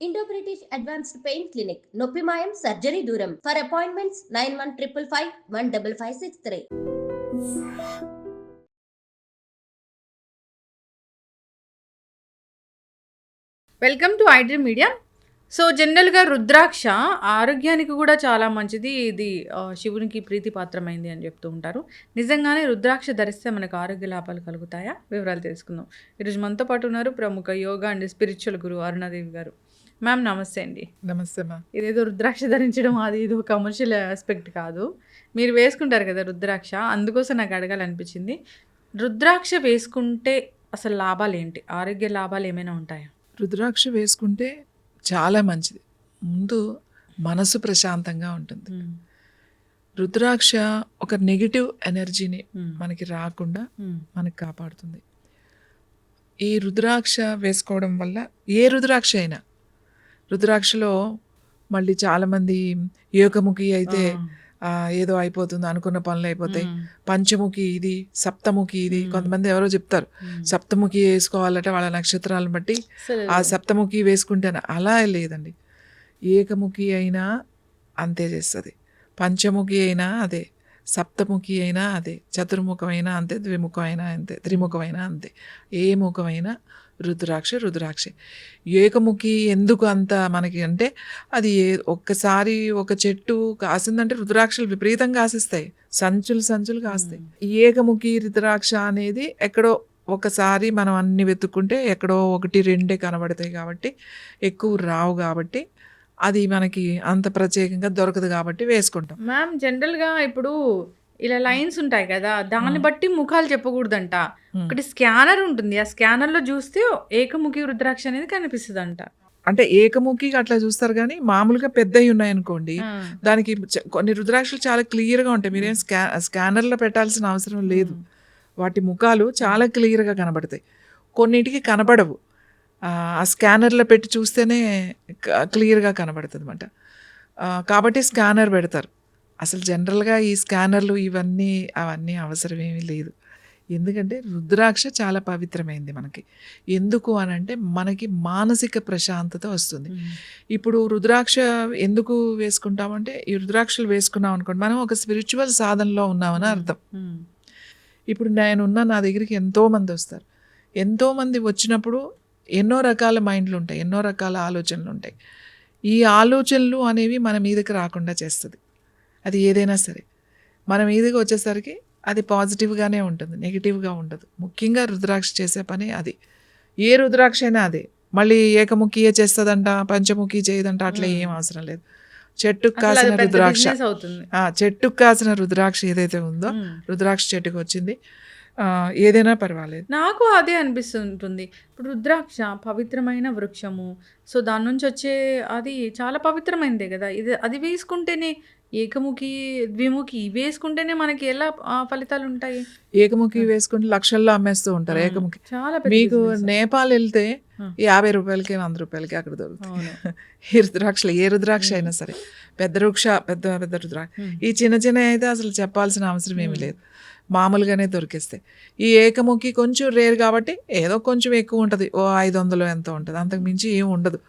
Indo British advanced pain clinic నొప్పి మాయం surgery దూరం for appointments 9155515563. Welcome to iDream media. So జనరల్గా రుద్రాక్ష ఆరోగ్యానికి కూడా చాలా మంచిది. ఇది శివునికి ప్రీతిపాత్రమైంది అని చెప్తూ ఉంటారు. నిజంగానే రుద్రాక్ష ధరిస్తే మనకు ఆరోగ్య లాభాలు కలుగుతాయా? వివరాలు తెలుసుకుందాం. ఈరోజు మనతో పాటు ఉన్నారు ప్రముఖ యోగా అండ్ స్పిరిచువల్ గురు అరుణాదేవి గారు. మ్యామ్ నమస్తే అండి. నమస్తే మ్యామ్. ఇదేదో రుద్రాక్ష ధరించడం అది ఇది కమర్షియల్ ఆస్పెక్ట్ కాదు. మీరు వేసుకుంటారు కదా రుద్రాక్ష, అందుకోసం నాకు అడగాలనిపించింది. రుద్రాక్ష వేసుకుంటే అసలు లాభాలు ఏంటి? ఆరోగ్య లాభాలు ఏమైనా ఉంటాయా? రుద్రాక్ష వేసుకుంటే చాలా మంచిది. ముందు మనసు ప్రశాంతంగా ఉంటుంది. రుద్రాక్ష ఒక నెగిటివ్ ఎనర్జీని మనకి రాకుండా మనకి కాపాడుతుంది. ఈ రుద్రాక్ష వేసుకోవడం వల్ల ఏ రుద్రాక్ష అయినా, రుద్రాక్షలో మళ్ళీ చాలామంది ఏకముఖి అయితే ఏదో అయిపోతుంది, అనుకున్న పనులు అయిపోతాయి. పంచముఖి ఇది, సప్తముఖి ఇది. కొంతమంది ఎవరో చెప్తారు సప్తముఖి వేసుకోవాలంటే వాళ్ళ నక్షత్రాలను బట్టి ఆ సప్తముఖి వేసుకుంటేనే. అలా లేదండి. ఏకముఖి అయినా అంతే చేస్తుంది, పంచముఖి అయినా అదే, సప్తముఖి అయినా అదే, చతుర్ముఖమైనా అంతే, ద్విముఖమైనా అంతే, త్రిముఖమైనా అంతే. ఏ ముఖమైనా రుద్రాక్షే. ఏకముఖి ఎందుకు అంత మనకి అంటే, అది ఒక్కసారి ఒక చెట్టు కాసిందంటే రుద్రాక్షలు విపరీతంగా కాసిస్తాయి, సంచులు కాస్తాయి. ఏకముఖి రుద్రాక్ష అనేది ఎక్కడో ఒకసారి మనం అన్ని వెతుక్కుంటే ఎక్కడో 1-2 కనబడతాయి కాబట్టి, ఎక్కువ రావు కాబట్టి అది మనకి అంత ప్రత్యేకంగా దొరకదు కాబట్టి వేసుకుంటాం. మ్యామ్ జనరల్గా ఇప్పుడు ఇలా లైన్స్ ఉంటాయి కదా, దాన్ని బట్టి ముఖాలు చెప్పకూడదంట. ఒకటి స్కానర్ ఉంటుంది, ఆ స్కానర్లో చూస్తే ఏకముఖి రుద్రాక్ష అనేది కనిపిస్తుంది అంట. అంటే ఏకముఖి అట్లా చూస్తారు, కానీ మామూలుగా పెద్దవి ఉన్నాయనుకోండి, దానికి కొన్ని రుద్రాక్షలు చాలా క్లియర్గా ఉంటాయి. మీరేం స్కానర్లో పెట్టాల్సిన అవసరం లేదు. వాటి ముఖాలు చాలా క్లియర్గా కనబడతాయి. కొన్నిటికి కనబడవు, ఆ స్కానర్లో పెట్టి చూస్తేనే క్లియర్గా కనబడుతుంది అన్నమాట. కాబట్టి స్కానర్ పెడతారు. అసలు జనరల్గా ఈ స్కానర్లు అవన్నీ అవసరం ఏమీ లేదు. ఎందుకంటే రుద్రాక్ష చాలా పవిత్రమైంది మనకి. ఎందుకు అని అంటే మనకి మానసిక ప్రశాంతత వస్తుంది. ఇప్పుడు రుద్రాక్ష ఎందుకు వేసుకుంటామంటే, ఈ రుద్రాక్షలు వేసుకున్నాం అనుకోండి, మనం ఒక స్పిరిచువల్ సాధనలో ఉన్నామని అర్థం. ఇప్పుడు నా దగ్గరికి ఎంతోమంది వస్తారు. ఎంతోమంది వచ్చినప్పుడు ఎన్నో రకాల మైండ్లు ఉంటాయి, ఎన్నో రకాల ఆలోచనలు ఉంటాయి. ఈ ఆలోచనలు అనేవి మన మీదకి రాకుండా చేస్తుంది. అది ఏదైనా సరే మన మీదకి వచ్చేసరికి అది పాజిటివ్గానే ఉంటుంది, నెగిటివ్గా ఉండదు. ముఖ్యంగా రుద్రాక్ష చేసే పని అది. ఏ రుద్రాక్ష అయినా అదే. మళ్ళీ ఏకముఖియే చేస్తుందంట, పంచముఖి చేయదంట, అట్లా ఏం అవసరం లేదు. చెట్టుకు కాసిన రుద్రాక్ష ఏదైతే ఉందో, రుద్రాక్ష చెట్టుకు వచ్చింది, ఏదైనా పర్వాలేదు. నాకు అదే అనిపిస్తుంటుంది. ఇప్పుడు రుద్రాక్ష పవిత్రమైన వృక్షము, సో దాని నుంచి వచ్చే అది చాలా పవిత్రమైనదే కదా. అది వేసుకుంటేనే, ఏకముఖి ద్విముఖి వేసుకుంటేనే మనకి ఎలా ఫలితాలు ఉంటాయి? ఏకముఖి వేసుకుంటే లక్షల్లో అమ్మేస్తూ ఉంటారు. ఏకముఖి మీకు నేపాల్ వెళ్తే 50 రూపాయలకి 100 రూపాయలకి అక్కడ దొరుకుతుంది ఈ రుద్రాక్షలు. ఏ రుద్రాక్ష అయినా సరే, పెద్ద రుద్రాక్ష. ఈ చిన్న అయితే అసలు చెప్పాల్సిన అవసరం ఏమీ లేదు, మామూలుగానే దొరికేస్తాయి. ఈ ఏకముఖి కొంచెం రేర్ కాబట్టి ఏదో కొంచెం ఎక్కువ ఉంటుంది, 500 ఎంతో ఉంటుంది, అంతకు మించి ఏం ఉండదు.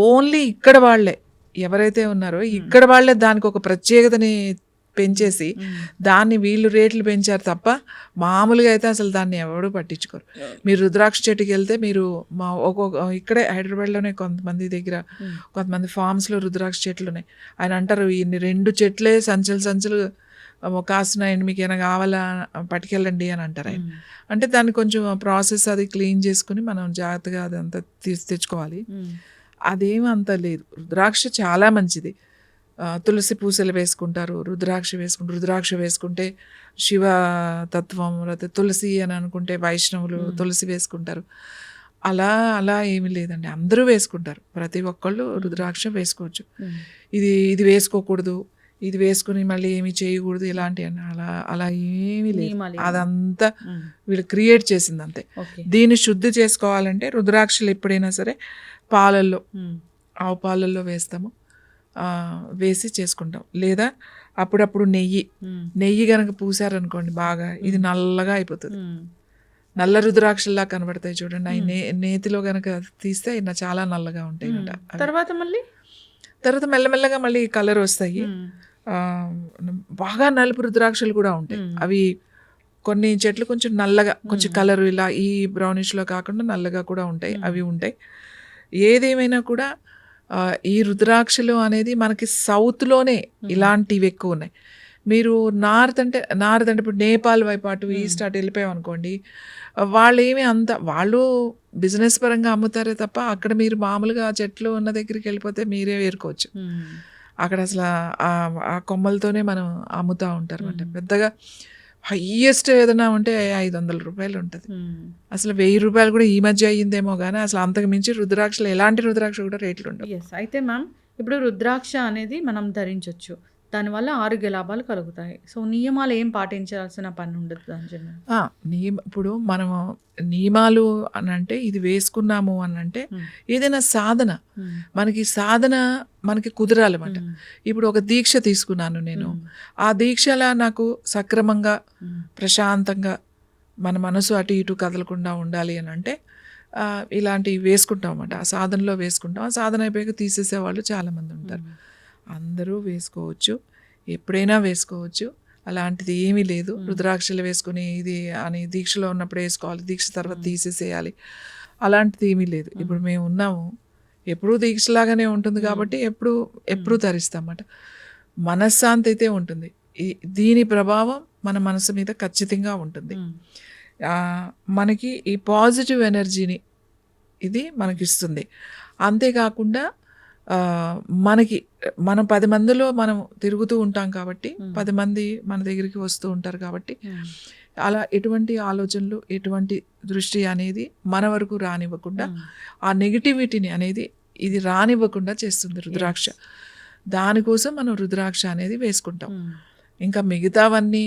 ఓన్లీ ఇక్కడ వాళ్ళే ఎవరైతే ఉన్నారో ఇక్కడ వాళ్ళే దానికి ఒక ప్రత్యేకతని పెంచేసి దాన్ని వీళ్ళు రేట్లు పెంచారు తప్ప, మామూలుగా అయితే అసలు దాన్ని ఎవరు పట్టించుకోరు. మీరు రుద్రాక్ష చెట్టుకి వెళ్తే మీరు ఇక్కడే హైదరాబాద్లోనే కొంతమంది ఫార్మ్స్లో రుద్రాక్ష చెట్లు ఉన్నాయి. ఆయన అంటారు, ఇన్ని 2 చెట్లే సంచులు కాస్తున్నాయండి, మీకు ఏమైనా కావాలా పట్టుకెళ్ళండి అని అంటారు ఆయన. అంటే దాన్ని కొంచెం ప్రాసెస్ అది క్లీన్ చేసుకుని మనం జాగ్రత్తగా అదంతా తెచ్చుకోవాలి. అదేమీ అంత లేదు. రుద్రాక్ష చాలా మంచిది. తులసి పూసలు వేసుకుంటారు, రుద్రాక్ష వేసుకుంటే శివతత్వం, తులసి అని అనుకుంటే వైష్ణవులు తులసి వేసుకుంటారు. అలా ఏమీ లేదండి, అందరూ వేసుకుంటారు. ప్రతి ఒక్కళ్ళు రుద్రాక్ష వేసుకోవచ్చు. ఇది వేసుకోకూడదు, ఇది వేసుకుని మళ్ళీ ఏమి చేయకూడదు ఇలాంటి అలా ఏమీ లేదు. అదంతా వీళ్ళు క్రియేట్ చేసింది అంతే. దీన్ని శుద్ధి చేసుకోవాలంటే రుద్రాక్షలు ఎప్పుడైనా సరే పాలల్లో, ఆవు పాలల్లో వేసి చేసుకుంటాం. లేదా అప్పుడప్పుడు నెయ్యి కనుక పూసారనుకోండి బాగా, ఇది నల్లగా అయిపోతుంది. నల్ల రుద్రాక్షల్లా కనబడతాయి చూడండి. అవి నేతిలో కనుక తీస్తే అవి చాలా నల్లగా ఉంటాయి అన్నమాట. తర్వాత మెల్లమెల్లగా మళ్ళీ కలర్ వస్తాయి. బాగా నలుపు రుద్రాక్షలు కూడా ఉంటాయి. అవి కొన్ని చెట్లు కొంచెం నల్లగా కొంచెం కలర్ ఇలా ఈ బ్రౌనిష్లో కాకుండా నల్లగా కూడా ఉంటాయి. అవి ఉంటాయి. ఏదేమైనా కూడా ఈ రుద్రాక్షలు అనేది మనకి సౌత్లోనే ఇలాంటివి ఎక్కువ ఉన్నాయి. మీరు నార్త్ అంటే ఇప్పుడు నేపాల్ వైపు అటు ఈస్ట్ అటు వెళ్ళిపోయాం అనుకోండి, వాళ్ళు బిజినెస్ పరంగా అమ్ముతారే తప్ప అక్కడ మీరు మామూలుగా చెట్లు ఉన్న దగ్గరికి వెళ్ళిపోతే మీరే ఏరుకోవచ్చు. అక్కడ అసలు ఆ కొమ్మలతోనే మనం అమ్ముతూ ఉంటారు అన్నమాట. పెద్దగా హయ్యెస్ట్ ఏదైనా ఉంటే 500 రూపాయలు ఉంటుంది. అసలు 1000 రూపాయలు కూడా ఈ మధ్య అయ్యిందేమో కానీ అసలు అంతకు మించి రుద్రాక్షలు ఎలాంటి రుద్రాక్ష కూడా రేట్లు ఉండవు. అయితే మ్యామ్, ఇప్పుడు రుద్రాక్ష అనేది మనం ధరించవచ్చు, దానివల్ల ఆరోగ్య లాభాలు కలుగుతాయి. సో నియమాలు ఏం పాటించాల్సిన పని ఉండదు దాని? ఇప్పుడు మనము నియమాలు అని అంటే ఇది వేసుకున్నాము అని అంటే ఏదైనా సాధన మనకి కుదరాలన్నమాట. ఇప్పుడు ఒక దీక్ష తీసుకున్నాను నేను, ఆ దీక్షలా నాకు సక్రమంగా ప్రశాంతంగా మన మనసు అటు ఇటు కదలకుండా ఉండాలి అని అంటే ఇలాంటివి వేసుకుంటాం అన్నమాట. ఆ సాధనలో వేసుకుంటాం. ఆ సాధన అయిపోయాక తీసేసే వాళ్ళు చాలామంది ఉంటారు. అందరూ వేసుకోవచ్చు, ఎప్పుడైనా వేసుకోవచ్చు, అలాంటిది ఏమీ లేదు. రుద్రాక్షలు వేసుకుని ఇది అని దీక్షలో ఉన్నప్పుడు వేసుకోవాలి, దీక్ష తర్వాత తీసేసేయాలి, అలాంటిది ఏమీ లేదు. ఇప్పుడు మేము ఉన్నాము, ఎప్పుడూ దీక్షలాగానే ఉంటుంది కాబట్టి ఎప్పుడూ ధరిస్తామన్నమాట. మనశ్శాంతి అయితే ఉంటుంది. దీని ప్రభావం మన మనసు మీద ఖచ్చితంగా ఉంటుంది. మనకి ఈ పాజిటివ్ ఎనర్జీని ఇది మనకిస్తుంది. అంతేకాకుండా మనం 10 మందిలో మనం తిరుగుతూ ఉంటాం కాబట్టి 10 మంది మన దగ్గరికి వస్తూ ఉంటారు కాబట్టి అలా ఎటువంటి ఆలోచనలు ఎటువంటి దృష్టి అనేది మన వరకు రానివ్వకుండా ఆ నెగిటివిటీని అనేది ఇది రానివ్వకుండా చేస్తుంది రుద్రాక్ష. దానికోసం మనం రుద్రాక్ష అనేది వేసుకుంటాం. ఇంకా మిగతావన్నీ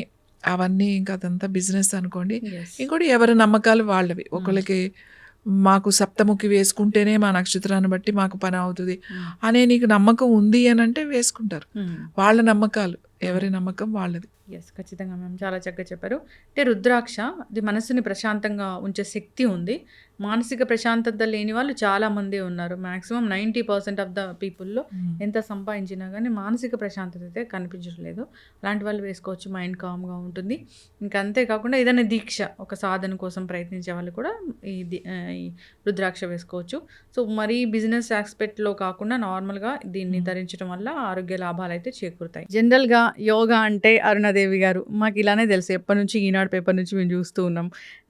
ఇంకా అదంతా బిజినెస్ అనుకోండి. ఇంకోటి ఎవరి నమ్మకాలు వాళ్ళవి. ఒకళ్ళకి మాకు సప్తముఖి వేసుకుంటేనే మా నక్షత్రాన్ని బట్టి మాకు పని అవుతుంది అనే నీకు నమ్మకం ఉంది అని అంటే వేసుకుంటారు. వాళ్ళ నమ్మకాలు, ఎవరి నమ్మకం వాళ్ళది. ఖచ్చితంగా మ్యామ్, చాలా చక్కగా చెప్పారు. అంటే రుద్రాక్ష అది మనసుని ప్రశాంతంగా ఉంచే శక్తి ఉంది. మానసిక ప్రశాంతత లేని వాళ్ళు చాలామంది ఉన్నారు. మ్యాక్సిమం 90% ఆఫ్ ద పీపుల్లో ఎంత సంపాదించినా కానీ మానసిక ప్రశాంతత అయితే కనిపించట్లేదు. అలాంటి వాళ్ళు వేసుకోవచ్చు, మైండ్ కామ్గా ఉంటుంది. ఇంకా అంతేకాకుండా ఏదైనా దీక్ష, ఒక సాధన కోసం ప్రయత్నించే వాళ్ళు కూడా ఈ రుద్రాక్ష వేసుకోవచ్చు. సో మరీ బిజినెస్ ఆస్పెక్ట్లో కాకుండా నార్మల్గా దీన్ని ధరించడం వల్ల ఆరోగ్య లాభాలు అయితే చేకూరుతాయి. జనరల్గా యోగా అంటే అరుణాదేవి గారు మాకు ఇలానే తెలుసు. ఎప్పటి నుంచి ఈనాడు పేపర్ నుంచి మేము చూస్తూ ఉన్నాం.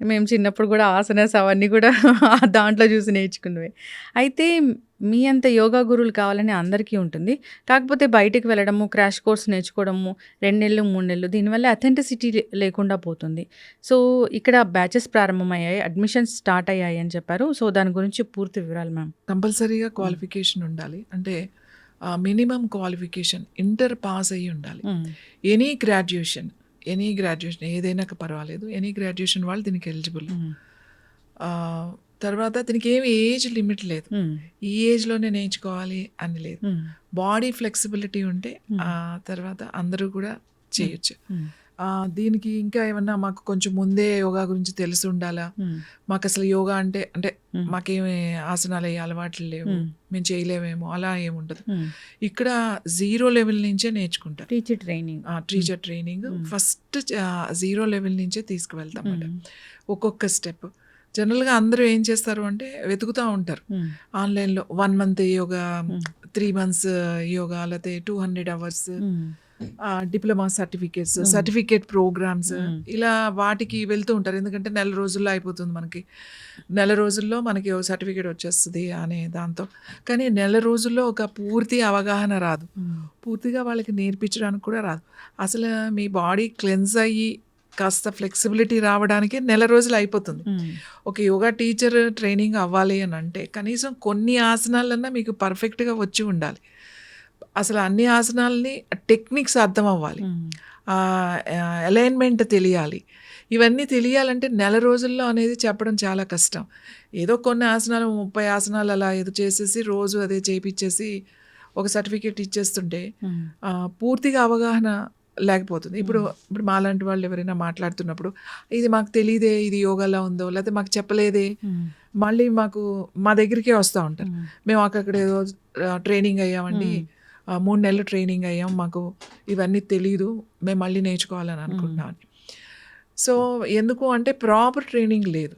మేము చిన్నప్పుడు కూడా ఆసనాస్ అవన్నీ కూడా దాంట్లో చూసి నేర్చుకున్నవే. అయితే మీ అంత యోగా గురువులు కావాలని అందరికీ ఉంటుంది. కాకపోతే బయటికి వెళ్ళడము, క్రాష్ కోర్స్ నేర్చుకోవడము 2 నెలలు 3 నెలలు, దీనివల్ల అథెంటిసిటీ లేకుండా పోతుంది. సో ఇక్కడ బ్యాచెస్ ప్రారంభమయ్యాయి, అడ్మిషన్స్ స్టార్ట్ అయ్యాయి అని చెప్పారు. సో దాని గురించి పూర్తి వివరాలు మ్యామ్. కంపల్సరీగా క్వాలిఫికేషన్ ఉండాలి. అంటే మినిమం క్వాలిఫికేషన్ ఇంటర్ పాస్ అయ్యి ఉండాలి. ఎనీ గ్రాడ్యుయేషన్ ఏదైనా పర్వాలేదు, ఎనీ గ్రాడ్యుయేషన్ వాళ్ళు దీనికి ఎలిజిబుల్. తర్వాత దీనికి ఏమి ఏజ్ లిమిట్ లేదు. ఈ ఏజ్లోనే నేర్చుకోవాలి అని లేదు. బాడీ ఫ్లెక్సిబిలిటీ ఉంటే తర్వాత అందరూ కూడా చేయొచ్చు. దీనికి ఇంకా ఏమన్నా మాకు కొంచెం ముందే యోగా గురించి తెలిసి ఉండాలా, మాకు అసలు యోగా అంటే మాకేమి ఆసనాలు అయ్యే అలవాట్లు లేవు, మేము చేయలేమేమో, అలా ఏముండదు. ఇక్కడ 0 లెవెల్ నుంచే నేర్చుకుంటారు. టీచర్ ట్రైనింగ్ ఫస్ట్ 0 లెవెల్ నుంచే తీసుకువెళ్తాం అన్నమాట. ఒక్కొక్క స్టెప్. జనరల్గా అందరూ ఏం చేస్తారు అంటే వెతుకుతూ ఉంటారు ఆన్లైన్లో 1 month యోగా, 3 months యోగా, లేకపోతే 200 hours డిప్లొమా సర్టిఫికేట్ ప్రోగ్రామ్స్, ఇలా వాటికి వెళ్తూ ఉంటారు. ఎందుకంటే నెల రోజుల్లో అయిపోతుంది, నెల రోజుల్లో మనకి సర్టిఫికేట్ వచ్చేస్తుంది అనే దాంతో. కానీ నెల రోజుల్లో ఒక పూర్తి అవగాహన రాదు, పూర్తిగా వాళ్ళకి నేర్పించడానికి కూడా రాదు. అసలు మీ బాడీ క్లెన్స్ అయ్యి కాస్త ఫ్లెక్సిబిలిటీ రావడానికి నెల రోజులు అయిపోతుంది. ఒక యోగా టీచర్ ట్రైనింగ్ అవ్వాలి అని అంటే కనీసం కొన్ని ఆసనాలన్నా మీకు పర్ఫెక్ట్గా వచ్చి ఉండాలి. అసలు అన్ని ఆసనాలని టెక్నిక్స్ అర్థం అవ్వాలి, అలైన్మెంట్ తెలియాలి. ఇవన్నీ తెలియాలంటే నెల రోజుల్లో అనేది చెప్పడం చాలా కష్టం. ఏదో కొన్ని ఆసనాలు 30 ఆసనాలు అలా ఏదో చేసేసి రోజు అదే చేయించేసి ఒక సర్టిఫికేట్ ఇచ్చేస్తుంటే పూర్తిగా అవగాహన లేకపోతుంది. ఇప్పుడు మాలాంటి వాళ్ళు ఎవరైనా మాట్లాడుతున్నప్పుడు ఇది మాకు తెలియదే, ఇది యోగాలా ఉందో, లేకపోతే మాకు చెప్పలేదే, మళ్ళీ మా దగ్గరికే వస్తూ ఉంటారు. మేము అక్కడ ఏదో ట్రైనింగ్ అయ్యామండి, 3 నెలలు ట్రైనింగ్ అయ్యాం, మాకు ఇవన్నీ తెలీదు, మేము మళ్ళీ నేర్చుకోవాలని అనుకుంటున్నాం. సో ఎందుకు అంటే ప్రాపర్ ట్రైనింగ్ లేదు.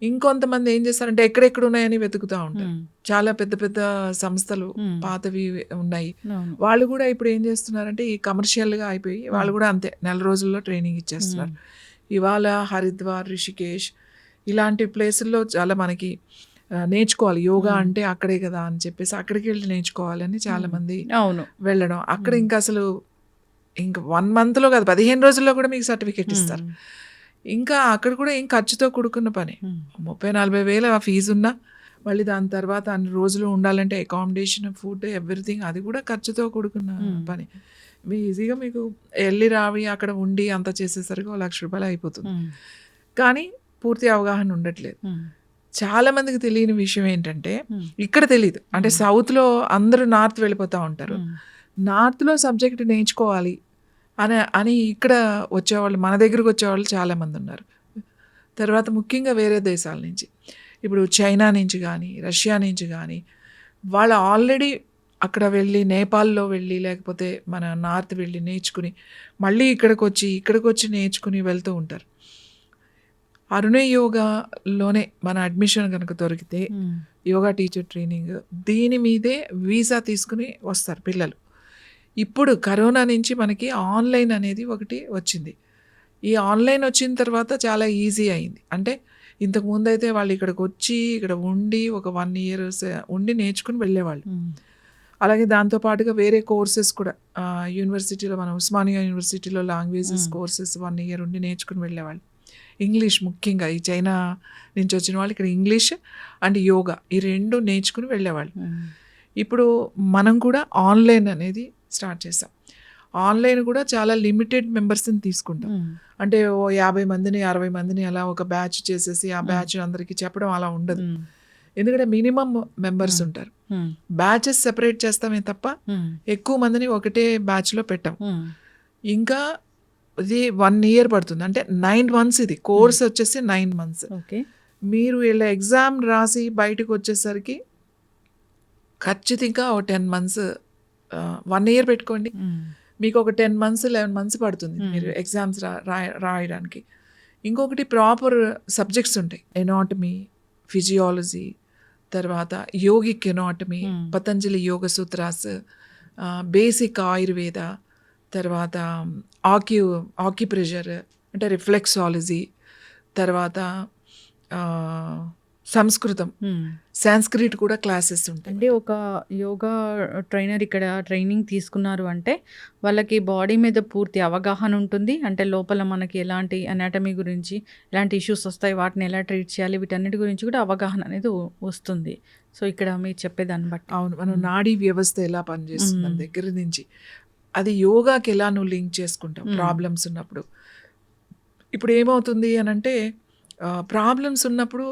ఇంకొంతమంది ఏం చేస్తారంటే ఎక్కడెక్కడ ఉన్నాయని వెతుకుతూ ఉంటారు. చాలా పెద్ద పెద్ద సంస్థలు పాతవి ఉన్నాయి. వాళ్ళు కూడా ఇప్పుడు ఏం చేస్తున్నారంటే ఈ కమర్షియల్గా అయిపోయి వాళ్ళు కూడా అంతే నెల రోజుల్లో ట్రైనింగ్ ఇచ్చేస్తున్నారు. ఇవాళ హరిద్వార్, రిషికేష్ ఇలాంటి ప్లేసుల్లో చాలా మనకి నేర్చుకోవాలి, యోగా అంటే అక్కడే కదా అని చెప్పేసి అక్కడికి వెళ్ళి నేర్చుకోవాలని చాలా మంది వెళ్ళడం. అక్కడ ఇంకా అసలు ఇంకా 1 monthలో కాదు 15 రోజుల్లో కూడా మీకు సర్టిఫికేట్ ఇస్తారు. ఇంకా అక్కడ కూడా ఏం ఖర్చుతో కూడుకున్న పని, 30-40 వేలు ఆ ఫీజు ఉన్నా మళ్ళీ దాని తర్వాత అన్ని రోజులు ఉండాలంటే అకామిడేషన్, ఫుడ్, ఎవ్రీథింగ్ అది కూడా ఖర్చుతో కూడుకున్న పని. ఈజీగా మీకు వెళ్ళి రావి అక్కడ ఉండి అంత చేసేసరికి 1 లక్ష రూపాయలు అయిపోతుంది. కానీ పూర్తి అవగాహన ఉండట్లేదు. చాలా మందికి తెలియని విషయం ఏంటంటే ఇక్కడ తెలియదు, అంటే సౌత్లో అందరూ నార్త్ వెళ్ళిపోతూ ఉంటారు. నార్త్లో సబ్జెక్ట్ నేర్చుకోవాలి అని ఇక్కడ వచ్చేవాళ్ళు, మన దగ్గరకు వచ్చేవాళ్ళు చాలామంది ఉన్నారు. తర్వాత ముఖ్యంగా వేరే దేశాల నుంచి, ఇప్పుడు చైనా నుంచి కానీ రష్యా నుంచి కానీ వాళ్ళు ఆల్రెడీ అక్కడ వెళ్ళి నేపాల్లో వెళ్ళి లేకపోతే మన నార్త్ వెళ్ళి నేర్చుకుని మళ్ళీ ఇక్కడికి వచ్చి నేర్చుకుని వెళ్తూ ఉంటారు. అరుణ యోగాలోనే మన అడ్మిషన్ కనుక దొరికితే యోగా టీచర్ ట్రైనింగ్ దీని మీదే వీసా తీసుకుని వస్తారు పిల్లలు. ఇప్పుడు కరోనా నుంచి మనకి ఆన్లైన్ అనేది ఒకటి వచ్చింది. ఈ ఆన్లైన్ వచ్చిన తర్వాత చాలా ఈజీ అయింది. అంటే ఇంతకుముందు అయితే వాళ్ళు ఇక్కడికి వచ్చి ఇక్కడ ఉండి ఒక 1 year ఉండి నేర్చుకుని వెళ్ళేవాళ్ళు. అలాగే దాంతోపాటుగా వేరే కోర్సెస్ కూడా యూనివర్సిటీలో, మన ఉస్మానియా యూనివర్సిటీలో లాంగ్వేజెస్ కోర్సెస్ 1 year ఉండి నేర్చుకుని వెళ్ళేవాళ్ళు. ఇంగ్లీష్ ముఖ్యంగా ఈ చైనా నుంచి వచ్చిన వాళ్ళు ఇక్కడ ఇంగ్లీష్ అండ్ యోగా ఈ 2 నేర్చుకుని వెళ్ళేవాళ్ళు. ఇప్పుడు మనం కూడా ఆన్లైన్ అనేది స్టార్ట్ చేసాం. ఆన్లైన్ కూడా చాలా లిమిటెడ్ మెంబర్స్ని తీసుకుంటాం. అంటే 50 మందిని 60 మందిని అలా ఒక బ్యాచ్ చేసేసి ఆ బ్యాచ్ అందరికీ చెప్పడం అలా ఉండదు. ఎందుకంటే మినిమం మెంబర్స్ ఉంటారు. బ్యాచెస్ సెపరేట్ చేస్తామే తప్ప ఎక్కువ మందిని ఒకటే బ్యాచ్లో పెట్టాం. ఇంకా ఇది 1 year పడుతుంది, అంటే 9 months ఇది కోర్స్ వచ్చేసి 9 months. మీరు ఇలా ఎగ్జామ్ రాసి బయటకు వచ్చేసరికి ఖచ్చితంగా ఒక 10 months 1 year పెట్టుకోండి, మీకు ఒక 10 months 11 months పడుతుంది మీరు ఎగ్జామ్స్ రాయడానికి. ఇంకొకటి ప్రాపర్ సబ్జెక్ట్స్ ఉంటాయి, ఎనాటమీ, ఫిజియాలజీ, తర్వాత యోగిక్ ఎనాటమీ, పతంజలి యోగ సూత్రాస్, బేసిక్ ఆయుర్వేద, తర్వాత ఆక్యుప్రెషర్ అంటే రిఫ్లెక్సాలజీ, తర్వాత సంస్కృతం, సాంస్క్రిట్ కూడా క్లాసెస్ ఉంటాయి. అంటే ఒక యోగా ట్రైనర్ ఇక్కడ ట్రైనింగ్ తీసుకున్నారు అంటే వాళ్ళకి బాడీ మీద పూర్తి అవగాహన ఉంటుంది. అంటే లోపల మనకి ఎలాంటి అనాటమీ గురించి, ఎలాంటి ఇష్యూస్ వస్తాయి, వాటిని ఎలా ట్రీట్ చేయాలి, వీటన్నిటి గురించి కూడా అవగాహన అనేది వస్తుంది. సో ఇక్కడ మీరు చెప్పేదాన్ని బట్టి అవును, మనం నాడీ వ్యవస్థ ఎలా పనిచేస్తుంది మన దగ్గర నుంచి అది యోగాకి ఎలా నువ్వు లింక్ చేసుకుంటావు ప్రాబ్లమ్స్ ఉన్నప్పుడు. ఇప్పుడు ఏమవుతుంది అని అంటే ప్రాబ్లమ్స్ ఉన్నప్పుడు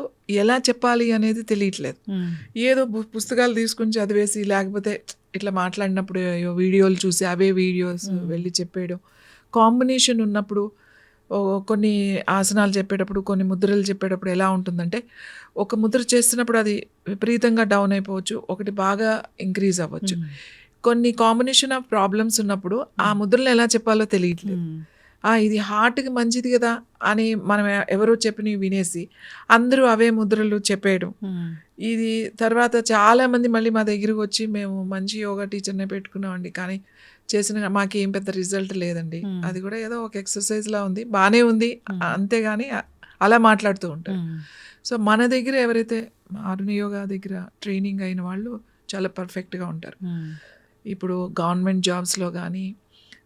ఎలా చెప్పాలి అనేది తెలియట్లేదు. ఏదో పుస్తకాలు తీసుకుని చదివేసి లేకపోతే ఇట్లా మాట్లాడినప్పుడు వీడియోలు చూసి అవే వీడియోస్ వెళ్ళి చెప్పేయడం. కాంబినేషన్ ఉన్నప్పుడు కొన్ని ఆసనాలు చెప్పేటప్పుడు, కొన్ని ముద్రలు చెప్పేటప్పుడు ఎలా ఉంటుందంటే ఒక ముద్ర చేస్తున్నప్పుడు అది విపరీతంగా డౌన్ అయిపోవచ్చు, ఒకటి బాగా ఇంక్రీజ్ అవ్వచ్చు. కొన్ని కాంబినేషన్ ఆఫ్ ప్రాబ్లమ్స్ ఉన్నప్పుడు ఆ ముద్రలు ఎలా చెప్పాలో తెలియట్లేదు. ఇది హార్ట్కి మంచిది కదా అని మనం ఎవరో చెప్పినవి వినేసి అందరూ అవే ముద్రలు చెప్పేయడం. ఇది తర్వాత చాలామంది మళ్ళీ మా దగ్గరికి వచ్చి మేము మంచి యోగా టీచర్నే పెట్టుకున్నామండి, కానీ చేసిన మాకేం పెద్ద రిజల్ట్ లేదండి, అది కూడా ఏదో ఒక ఎక్సర్సైజ్లా ఉంది, బాగానే ఉంది, అంతేగాని అలా మాట్లాడుతూ ఉంటారు. సో మన దగ్గర ఎవరైతే అరుణ యోగా దగ్గర ట్రైనింగ్ అయిన వాళ్ళు చాలా పర్ఫెక్ట్గా ఉంటారు. ఇప్పుడు గవర్నమెంట్ జాబ్స్లో కానీ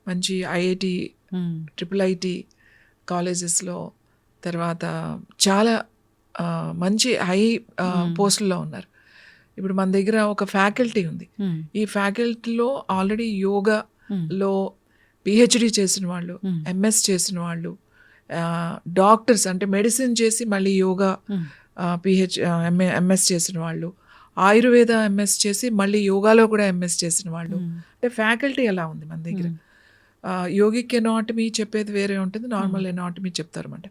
మంచి ఐఐటి, IIIT కాలేజెస్లో, తర్వాత చాలా మంచి హై పోస్టుల్లో ఉన్నారు. ఇప్పుడు మన దగ్గర ఒక ఫ్యాకల్టీ ఉంది. ఈ ఫ్యాకల్టీలో ఆల్రెడీ యోగాలో PhD చేసిన వాళ్ళు, MS చేసిన వాళ్ళు, డాక్టర్స్ అంటే మెడిసిన్ చేసి మళ్ళీ యోగా MS చేసిన వాళ్ళు, ఆయుర్వేద MS చేసి మళ్ళీ యోగాలో కూడా MS చేసిన వాళ్ళు. అంటే ఫ్యాకల్టీ ఎలా ఉంది మన దగ్గర. యోగిక్ ఎనాటమీ చెప్పేది వేరే ఉంటుంది, నార్మల్ ఎనాటమీ చెప్తారన్నమాట.